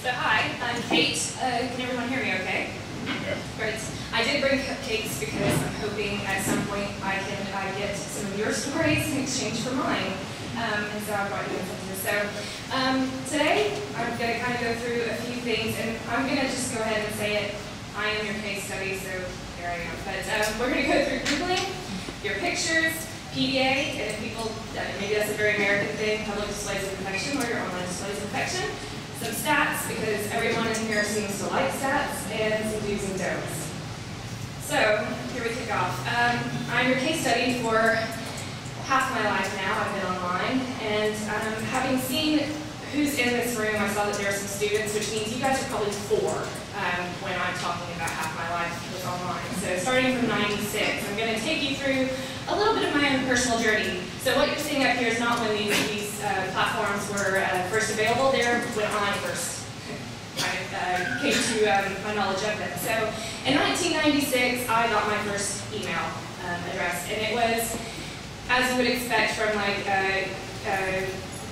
So hi, I'm Kate. Can everyone hear me okay? Yeah. Great. I did bring cupcakes because I'm hoping at some point I can get some of your stories in exchange for mine. And so I brought you into this. So today I'm going to kind of go through a few things, and I'm going to just go ahead and say it. I am your case study, so here I am. But we're going to go through Googling, your pictures, PDA, and if people, maybe that's a very American thing, public displays of affection or your online displays of affection. Some stats, because everyone in here seems to like stats, and some do's and don'ts. So, here we kick off. I'm your case study for half my life now. I've been online, and having seen who's in this room, I saw that there are some students, which means you guys are probably 4 when I'm talking about half my life was online. So starting from '96, I'm going to take you through a little bit of my own personal journey. So what you're seeing up here is not when these platforms were first available. They're when I first came to my knowledge of them. So in 1996, I got my first email address, and it was, as you would expect from like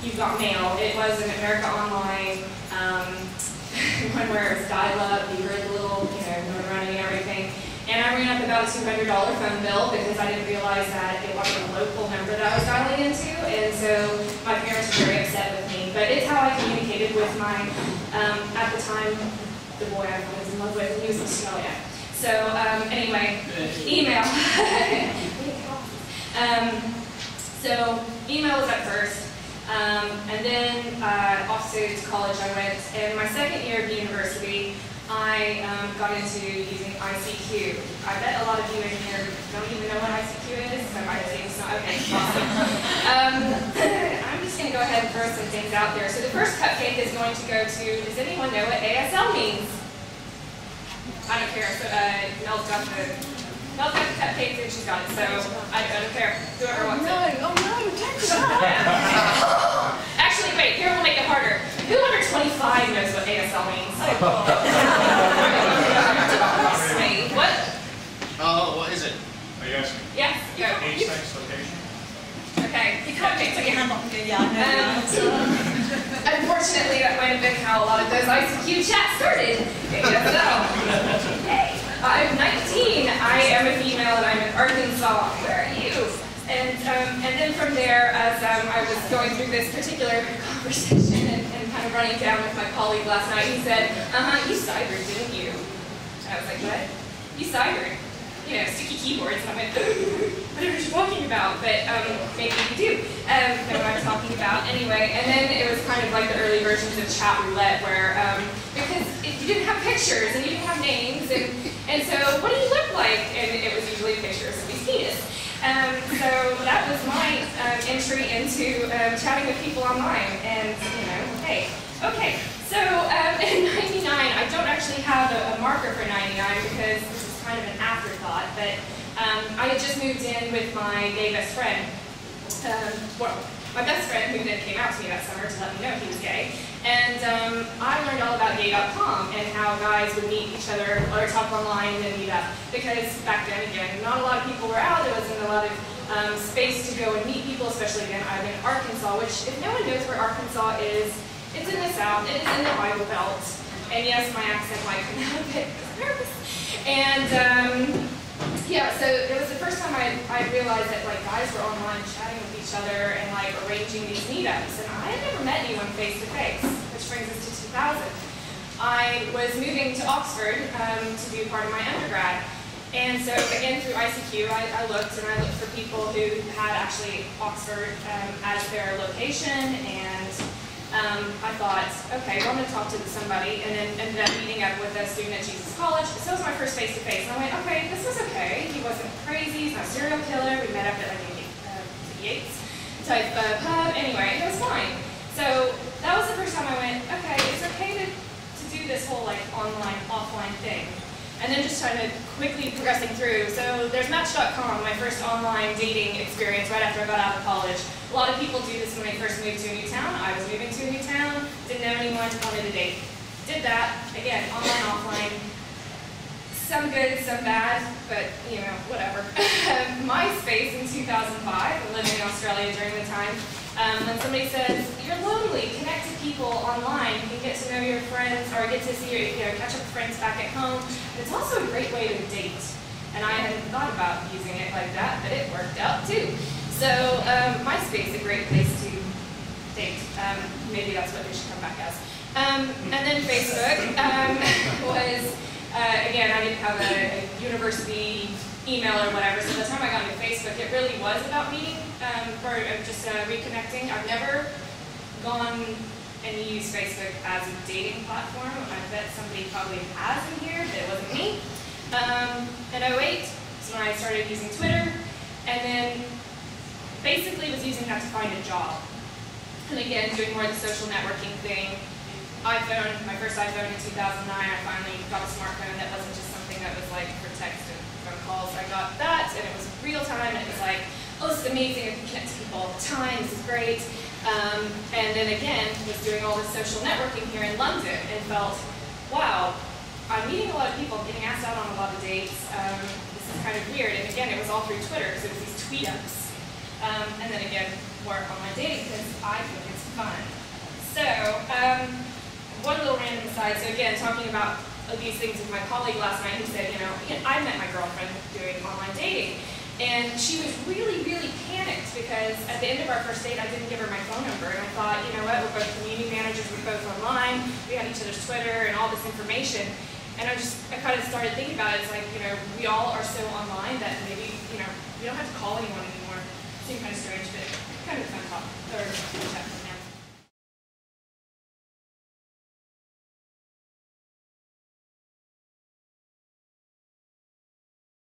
you've got mail. It was an America Online one where it was dial-up. You heard the little, running and everything. And I ran up about a $200 phone bill because I didn't realize that it wasn't a local number that I was dialing into, and so my parents were very upset with me. But it's how I communicated with my, at the time, the boy I was in love with. He was in Australia. So anyway, email. So email was at first. And then off to college I went, and my second year of university, I got into using ICQ. I bet a lot of you in here don't even know what ICQ is, so I might say it's not. Okay, awesome. I'm just going to go ahead and throw some things out there. So the first cupcake is going to go to, does anyone know what ASL means? I don't care. So Mel's got the cupcake and she's got it, so I don't care. Whoever wants it. Oh no, take it. Actually, wait, here we'll make it harder. Who under 25 knows what ASL means? What? What is it? Are you asking? Yes, go. Age, sex, location? Okay. You can't just put your hand up and go, yeah, I know. Unfortunately, that might have been how a lot of those ICQ chats started. ASL. Hey, I'm 19. I am a female and I'm in Arkansas. Where are you? And then from there, as I was going through this particular conversation and kind of running down with my colleague last night, he said, you cybered, didn't you? And I was like, what? You cybered? Sticky keyboards. And I went, I don't know what you're talking about, but maybe you do know what I'm talking about. Anyway, and then it was kind of like the early versions of chat roulette where, because you didn't have pictures and you didn't have names, and so what do you look like? And it was usually pictures of these penis. So that was my entry into chatting with people online, and hey. Okay, so in '99, I don't actually have a marker for '99 because this is kind of an afterthought, but I had just moved in with my gay best friend. My best friend moved in came out to me that summer to let me know he was gay, and I learned all about gay.com and how guys would meet each other or talk online and then meet up, because back then, again, not a lot of people were out. There wasn't a lot of space to go and meet people, especially again, I'm in Arkansas, which if no one knows where Arkansas is, it's in the South, it is in the Bible Belt, and yes, my accent might come out a bit nervous. And yeah, so it was the first time I realized that like guys were online chatting with each other and like arranging these meetups, and I had never met anyone face to face, which brings us to 2000. I was moving to Oxford to do part of my undergrad, and so again through ICQ I looked for people who had actually Oxford as their location, and I thought, okay, well, I'm going to talk to somebody, and then ended up meeting up with a student at Jesus College. So it was my first face-to-face, and I went, okay, this was okay. He wasn't crazy, he's not a serial killer. We met up at like a Yates type pub. Anyway, it was fine. So that was the first time I went, okay, it's okay to do this whole like online, offline thing. And then just kind of quickly progressing through. So there's Match.com, my first online dating experience right after I got out of college. A lot of people do this when they first move to a new town. I was moving to a new town, didn't know anyone, wanted to date. Did that, again, online, offline. Some good, some bad, but whatever. MySpace in 2005, I lived in Australia during the time, When somebody says, you're lonely, connect to people online, you can get to know your friends, or get to see your, catch up with friends back at home. And it's also a great way to date. And I hadn't thought about using it like that, but it worked out too. So MySpace is a great place to date. Maybe that's what they should come back as. And then Facebook was, again, I didn't have a university email or whatever, so by the time I got into Facebook, it really was about meeting, or just reconnecting. I've never gone and used Facebook as a dating platform. I bet somebody probably has in here, but it wasn't me. In 08 is when I started using Twitter, and then basically was using that to find a job. And again, doing more of the social networking thing. iPhone, my first iPhone in 2009, I finally got a smartphone that wasn't just something that was like for text and phone calls. I got that, and it was real time, and it was like, oh, this is amazing, I can connect to people all the time, this is great. And then again, was doing all this social networking here in London, and felt, wow, I'm meeting a lot of people, getting asked out on a lot of dates. This is kind of weird, and again, it was all through Twitter, because it was these tweet-ups. And then again, more online dating, because I think it's fun. So, one little random aside, so again, talking about these things with my colleague last night, who said, I met my girlfriend doing online dating, and she was really, really panicked because at the end of our first date, I didn't give her my phone number, and I thought, you know what, we're both community managers, we're both online, we have each other's Twitter and all this information, and I kind of started thinking about it. It's like, we all are so online that maybe, we don't have to call anyone anymore. It seemed kind of strange, but kind of fun talk, or chat.